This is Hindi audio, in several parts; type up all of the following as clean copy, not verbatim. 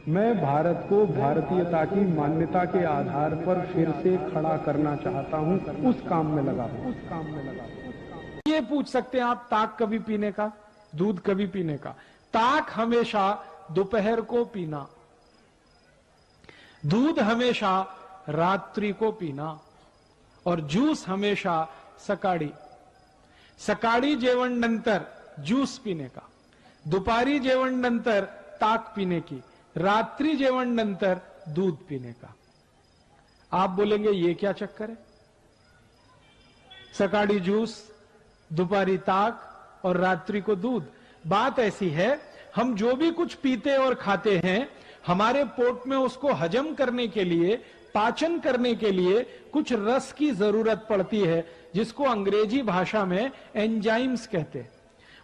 मैं भारत को भारतीयता की मान्यता के आधार पर फिर से खड़ा करना चाहता हूं, उस काम में लगा हूं। ये पूछ सकते हैं आप, ताक कभी पीने का, दूध कभी पीने का? ताक हमेशा दोपहर को पीना, दूध हमेशा रात्रि को पीना, और ज्यूस हमेशा सकाळी. सकाळी जेवण नंतर ज्यूस पीने का, दुपारी जेवण नंतर ताक पीने की, रात्रि जेवण नंतर दूध पीने का. आप बोलेंगे ये क्या चक्कर है? सकाळी जूस, दोपहरी ताक और रात्रि को दूध. बात ऐसी है, हम जो भी कुछ पीते और खाते हैं, हमारे पोट में उसको हजम करने के लिए, पाचन करने के लिए कुछ रस की जरूरत पड़ती है, जिसको अंग्रेजी भाषा में एंजाइम्स कहते हैं.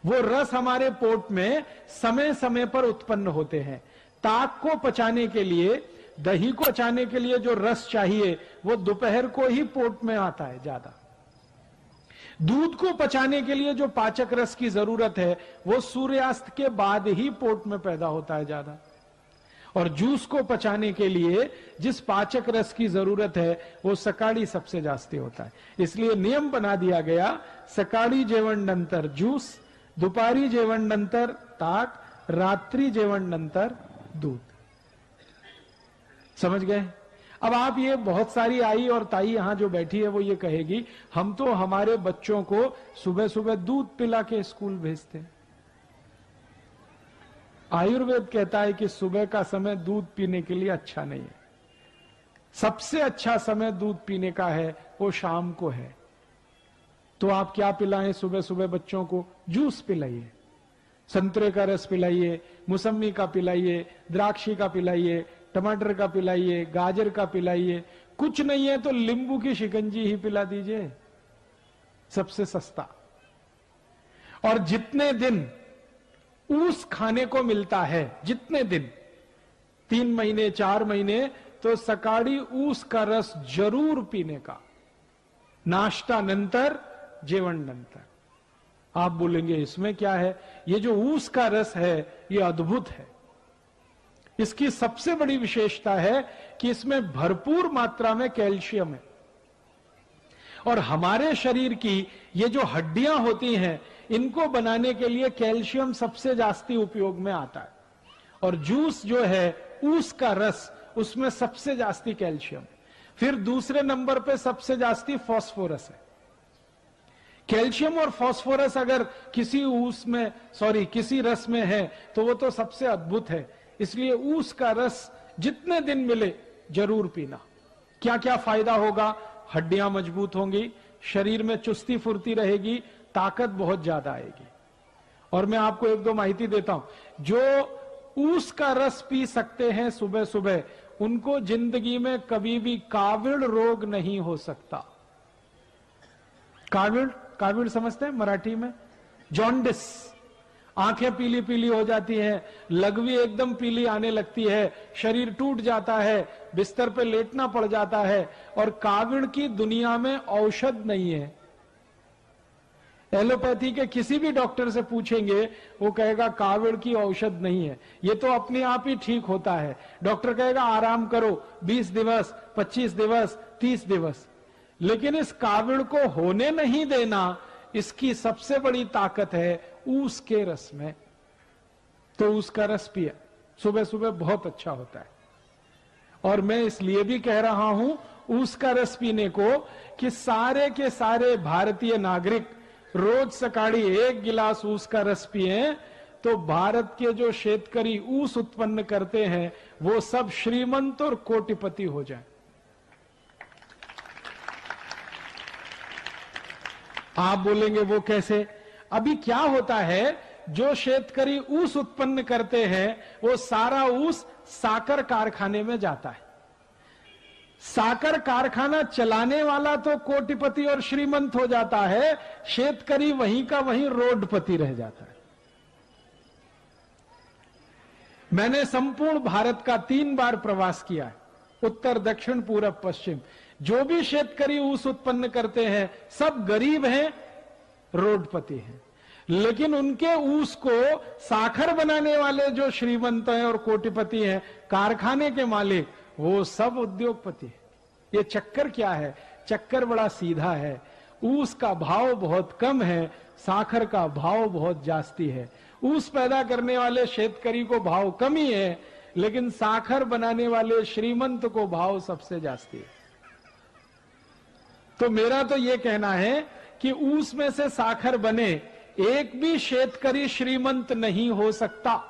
वो रस हमारे पोट में समय समय पर उत्पन्न होते हैं. ताक को पचाने के लिए, दही को पचाने के लिए जो रस चाहिए वो दोपहर को ही पोट में आता है ज्यादा. दूध को पचाने के लिए जो पाचक रस की जरूरत है वो सूर्यास्त के बाद ही पोट में पैदा होता है ज्यादा. और जूस को पचाने के लिए जिस पाचक रस की जरूरत है वो सकाळी सबसे जास्ती होता है. इसलिए नियम बना दिया गया, सकाळी जेवण नंतर ज्यूस, दुपारी जेवण नंतर ताक, रात्रि जेवण नंतर दूध. समझ गए? अब आप ये, बहुत सारी आई और ताई यहां जो बैठी है वो ये कहेगी, हम तो हमारे बच्चों को सुबह सुबह दूध पिला के स्कूल भेजते हैं. आयुर्वेद कहता है कि सुबह का समय दूध पीने के लिए अच्छा नहीं है. सबसे अच्छा समय दूध पीने का है वो शाम को है. तो आप क्या पिलाएं सुबह सुबह बच्चों को? जूस पिलाइए, संतरे का रस पिलाइए, मौसमी का पिलाइए, द्राक्षी का पिलाइए, टमाटर का पिलाइए, गाजर का पिलाइए. कुछ नहीं है तो नींबू की शिकंजी ही पिला दीजिए, सबसे सस्ता. और जितने दिन ऊस खाने को मिलता है, जितने दिन, 3 महीने 4 महीने, तो सकाळी ऊस का रस जरूर पीने का, नाश्ता नंतर, जेवण नंतर. आप बोलेंगे इसमें क्या है? ये जो ऊस का रस है ये अद्भुत है. इसकी सबसे बड़ी विशेषता है कि इसमें भरपूर मात्रा में कैल्शियम है. और हमारे शरीर की ये जो हड्डियां होती हैं, इनको बनाने के लिए कैल्शियम सबसे जास्ती उपयोग में आता है. और जूस जो है, ऊस का रस, उसमें सबसे जास्ती कैल्शियम है. फिर दूसरे नंबर पे सबसे जास्ती फास्फोरस है. कैल्शियम और फास्फोरस अगर किसी किसी रस में है तो वो तो सबसे अद्भुत है. इसलिए ऊस का रस जितने दिन मिले जरूर पीना. क्या क्या फायदा होगा? हड्डियां मजबूत होंगी, शरीर में चुस्ती फुर्ती रहेगी, ताकत बहुत ज्यादा आएगी. और मैं आपको 1-2 माहिती देता हूं. जो ऊस का रस पी सकते हैं सुबह सुबह, उनको जिंदगी में कभी भी काविड़ रोग नहीं हो सकता. काविड़ समझते हैं मराठी में? जॉन्डिस. आंखें पीली पीली हो जाती हैं, लघवी एकदम पीली आने लगती है, शरीर टूट जाता है, बिस्तर पे लेटना पड़ जाता है. और काविड़ की दुनिया में औषध नहीं है. एलोपैथी के किसी भी डॉक्टर से पूछेंगे, वो कहेगा काविड़ की औषध नहीं है, ये तो अपने आप ही ठीक होता है. डॉक्टर कहेगा आराम करो 20 दिवस, 25 दिवस, 30 दिवस. लेकिन इस काविड़ को होने नहीं देना, इसकी सबसे बड़ी ताकत है ऊस के रस में. तो ऊस का रस पिया सुबह सुबह, बहुत अच्छा होता है. और मैं इसलिए भी कह रहा हूं ऊस का रस पीने को कि सारे के सारे भारतीय नागरिक रोज सकाळी 1 गिलास ऊस का रस पिए, तो भारत के जो शेतकरी ऊस उत्पन्न करते हैं वो सब श्रीमंत और कोटिपति हो जाए. आप बोलेंगे वो कैसे? अभी क्या होता है, जो शेतकरी ऊस उत्पन्न करते हैं वो सारा ऊस साकर कारखाने में जाता है. साकर कारखाना चलाने वाला तो कोटिपति और श्रीमंत हो जाता है, शेतकरी वहीं का वहीं रोडपति रह जाता है. मैंने संपूर्ण भारत का 3 बार प्रवास किया है, उत्तर, दक्षिण, पूरब, पश्चिम. जो भी शेतकरी ऊस उत्पन्न करते हैं सब गरीब हैं, रोडपति हैं. लेकिन उनके ऊस को साखर बनाने वाले जो श्रीमंत हैं और कोटिपति हैं, कारखाने के मालिक, वो सब उद्योगपति हैं। ये चक्कर क्या है? चक्कर बड़ा सीधा है। ऊस का भाव बहुत कम है, साखर का भाव बहुत जास्ती है। ऊस पैदा करने वाले शेतकरी को भाव कम ही है, लेकिन साखर बनाने वाले श्रीमंत को भाव सबसे जास्ती है। तो मेरा तो यह कहना है कि ऊस में से साखर बने, एक भी शेतकरी श्रीमंत नहीं हो सकता।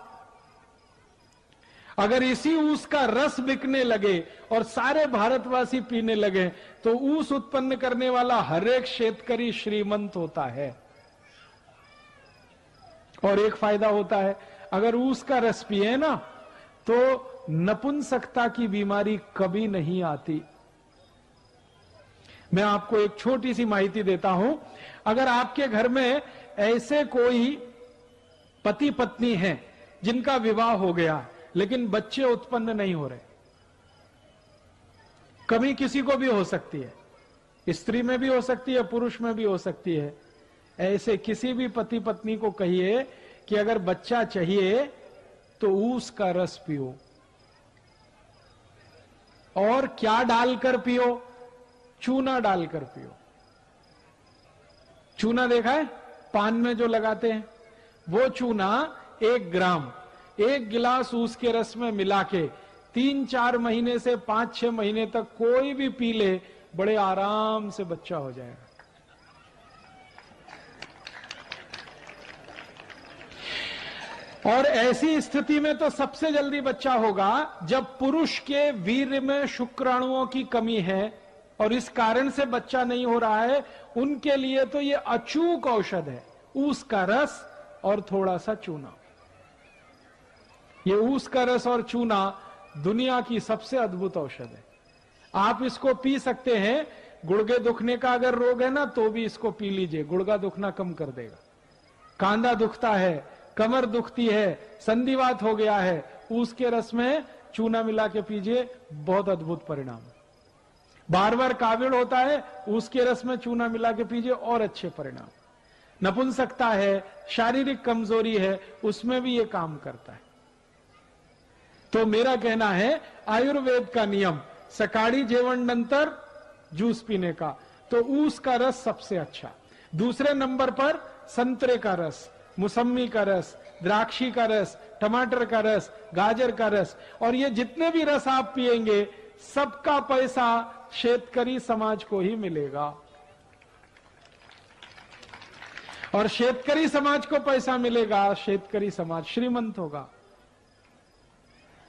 अगर इसी ऊस का रस बिकने लगे और सारे भारतवासी पीने लगे, तो ऊस उत्पन्न करने वाला हर एक शेतकरी श्रीमंत होता है। और एक फायदा होता है, अगर ऊस का रस पिए ना, तो नपुंसकता की बीमारी कभी नहीं आती। मैं आपको एक छोटी सी माहिती देता हूं। अगर आपके घर में ऐसे कोई पति पत्नी हैं जिनका विवाह हो गया लेकिन बच्चे उत्पन्न नहीं हो रहे, कभी किसी को भी हो सकती है, स्त्री में भी हो सकती है, पुरुष में भी हो सकती है, ऐसे किसी भी पति पत्नी को कहिए कि अगर बच्चा चाहिए तो ऊस का रस पियो। और क्या डालकर पियो? चूना डालकर पियो। चूना देखा है पान में जो लगाते हैं, वो चूना 1 ग्राम 1 गिलास ऊस के रस में मिला के 3-4 महीने से 5-6 महीने तक कोई भी पी ले, बड़े आराम से बच्चा हो जाएगा। और ऐसी स्थिति में तो सबसे जल्दी बच्चा होगा जब पुरुष के वीर्य में शुक्राणुओं की कमी है और इस कारण से बच्चा नहीं हो रहा है। उनके लिए तो ये अचूक औषध है, ऊस का रस और थोड़ा सा चूना। ये ऊस का रस और चूना दुनिया की सबसे अद्भुत औषध है। आप इसको पी सकते हैं। गुर्गे दुखने का अगर रोग है ना, तो भी इसको पी लीजिए, गुर्गा दुखना कम कर देगा। कांधा दुखता है, कमर दुखती है, संधिवात हो गया है, ऊस के रस में चूना मिला के पीजिए, बहुत अद्भुत परिणाम। बार बार काविड़ होता है, ऊस के रस में चूना मिला के पीजिए, और अच्छे परिणाम। नपुंसकता है, शारीरिक कमजोरी है, उसमें भी ये काम करता है। तो मेरा कहना है आयुर्वेद का नियम, सकाळी जेवण नंतर जूस पीने का, तो ऊस का रस सबसे अच्छा। दूसरे नंबर पर संतरे का रस, मौसमी का रस, द्राक्षी का रस, टमाटर का रस, गाजर का रस, और ये जितने भी रस आप पिएंगे सबका पैसा शेतकरी समाज को ही मिलेगा। और शेतकरी समाज को पैसा मिलेगा, शेतकरी समाज श्रीमंत होगा।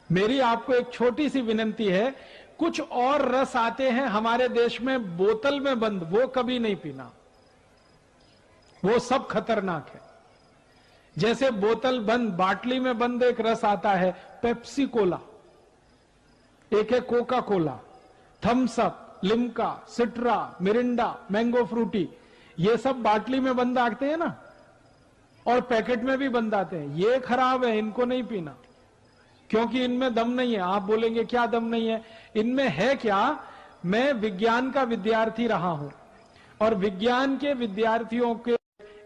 मेरी आपको एक छोटी सी विनंती है, कुछ और रस आते हैं हमारे देश में बोतल में बंद, वो कभी नहीं पीना, वो सब खतरनाक है। जैसे बोतल बंद, बाटली में बंद एक रस आता है पेप्सी कोला, एक है Coca Cola, Thums Up, Limca, Citra, Mirinda, mango Frooti, ये सब बाटली में बंद आते हैं ना, और पैकेट में भी बंद आते हैं। ये खराब है, इनको नहीं पीना, क्योंकि इनमें दम नहीं है। आप बोलेंगे क्या दम नहीं है? इनमें है क्या? मैं विज्ञान का विद्यार्थी रहा हूं, और विज्ञान के विद्यार्थियों के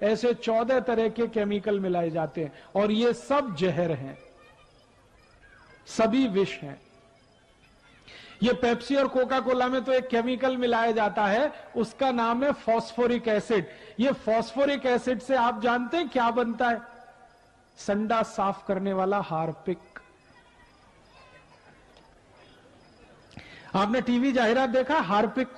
ऐसे 14 तरह के केमिकल मिलाए जाते हैं, और ये सब जहर हैं, सभी विष हैं। ये पेप्सी और कोका कोला में तो एक केमिकल मिलाया जाता है, उसका नाम है फॉस्फोरिक एसिड। ये फॉस्फोरिक एसिड से आप जानते हैं क्या बनता है? संडा साफ करने वाला हार्पिक। आपने टीवी जाहिरात देखा? हार्पिक,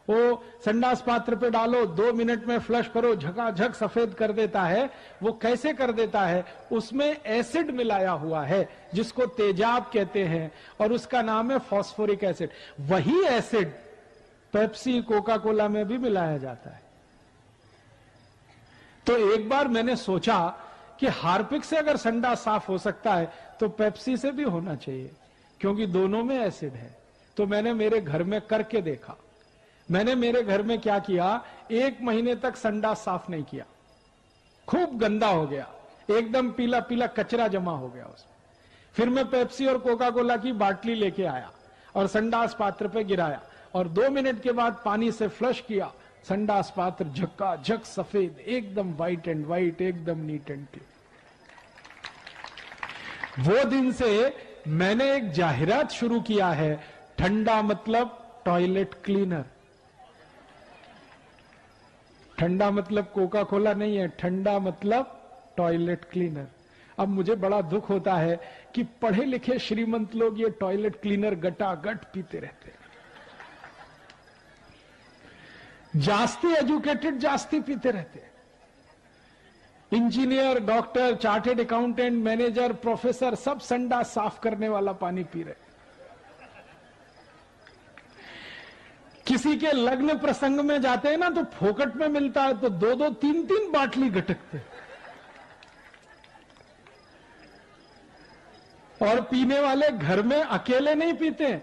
वो संडास पात्र पे डालो, 2 मिनट में फ्लश करो, झकाझक सफेद कर देता है। वो कैसे कर देता है? उसमें एसिड मिलाया हुआ है जिसको तेजाब कहते हैं, और उसका नाम है फॉस्फोरिक एसिड। वही एसिड पेप्सी कोका कोला में भी मिलाया जाता है। तो एक बार मैंने सोचा कि हार्पिक से अगर संडा साफ हो सकता है तो पेप्सी से भी होना चाहिए, क्योंकि दोनों में एसिड है। तो मैंने मेरे घर में करके देखा। मैंने मेरे घर में क्या किया, 1 महीने तक संडा साफ नहीं किया, खूब गंदा हो गया, एकदम पीला पीला कचरा जमा हो गया उसमें। फिर मैं पेप्सी और कोका कोला की बाटली लेके आया और संडास पात्र पे गिराया, और 2 मिनट के बाद पानी से फ्लश किया, संडास पात्र झक्काझक सफेद, एकदम व्हाइट एंड व्हाइट, एकदम नीट एंड क्लीन। वो दिन से मैंने एक जाहिरात शुरू किया है, ठंडा मतलब टॉयलेट क्लीनर। ठंडा मतलब कोका कोला नहीं है, ठंडा मतलब टॉयलेट क्लीनर। अब मुझे बड़ा दुख होता है कि पढ़े लिखे श्रीमंत लोग ये टॉयलेट क्लीनर गटागट पीते रहते हैं। जास्ती एजुकेटेड जास्ती पीते रहते हैं। Engineer, doctor, chartered accountant, manager, professor सब संडा साफ करने वाला पानी पी रहे। किसी के लग्न प्रसंग में जाते हैं ना तो फोकट में मिलता है तो 2-2, 3-3 बाटली गटकते और पीने वाले घर में अकेले नहीं पीते,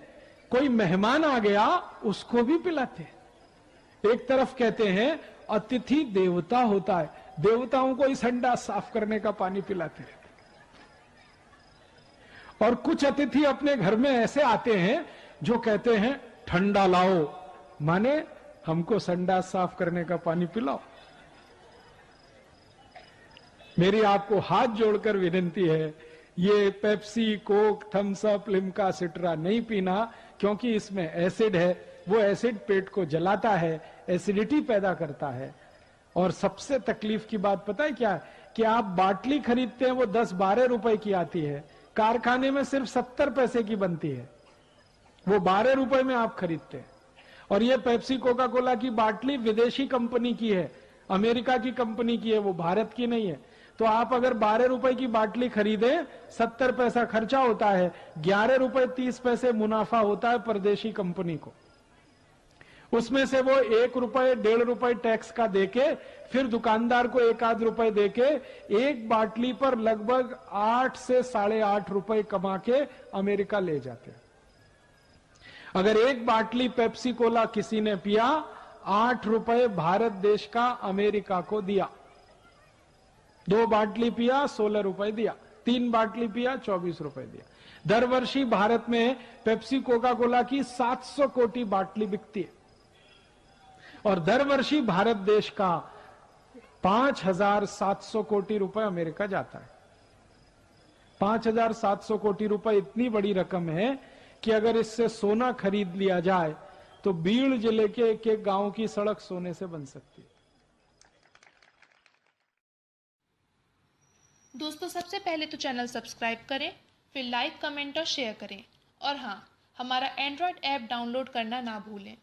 कोई मेहमान आ गया उसको भी पिलाते। एक तरफ कहते हैं अतिथि देवता होता है, देवताओं को इस संडा साफ करने का पानी पिलाते हैं। और कुछ अतिथि अपने घर में ऐसे आते हैं जो कहते हैं ठंडा लाओ, माने हमको संडा साफ करने का पानी पिलाओ। मेरी आपको हाथ जोड़कर विनती है, ये Pepsi, Coke, Thums Up, Limca, Citra नहीं पीना, क्योंकि इसमें एसिड है। वो एसिड पेट को जलाता है, एसिडिटी पैदा करता है। और सबसे तकलीफ की बात पता है क्या है? कि आप बाटली खरीदते हैं वो 10-12 रुपए की आती है, कारखाने में सिर्फ 70 पैसे की बनती है, वो 12 रुपए में आप खरीदते हैं। और ये पेप्सी, कोका कोला की बाटली विदेशी कंपनी की है, अमेरिका की कंपनी की है, वो भारत की नहीं है। तो आप अगर 12 रुपए की बाटली खरीदें, 70 पैसा खर्चा होता है, 11 रुपए 30 पैसे मुनाफा होता है परदेशी कंपनी को। उसमें से वो 1 रुपए 1.5 रुपए टैक्स का देके, फिर दुकानदार को 1-8 रुपए देके एक बाटली पर लगभग 8 से 8.5 रुपए कमा के अमेरिका ले जाते हैं। अगर एक बाटली पेप्सी कोला किसी ने पिया, 8 रुपए भारत देश का अमेरिका को दिया। 2 बाटली पिया 16 रुपए दिया, 3 बाटली पिया 24 रुपए दिया। दर वर्षी भारत में पेप्सी कोका कोला की 700 कोटी बाटली बिकती है और दर वर्षी भारत देश का 5,700 कोटी रुपए अमेरिका जाता है। 5,700 कोटी रुपए इतनी बड़ी रकम है कि अगर इससे सोना खरीद लिया जाए तो बीड़ जिले के एक गांव की सड़क सोने से बन सकती है। दोस्तों, सबसे पहले तो चैनल सब्सक्राइब करें, फिर लाइक, कमेंट और शेयर करें। और हाँ, हमारा एंड्रॉयड ऐप डाउनलोड करना ना भूलें।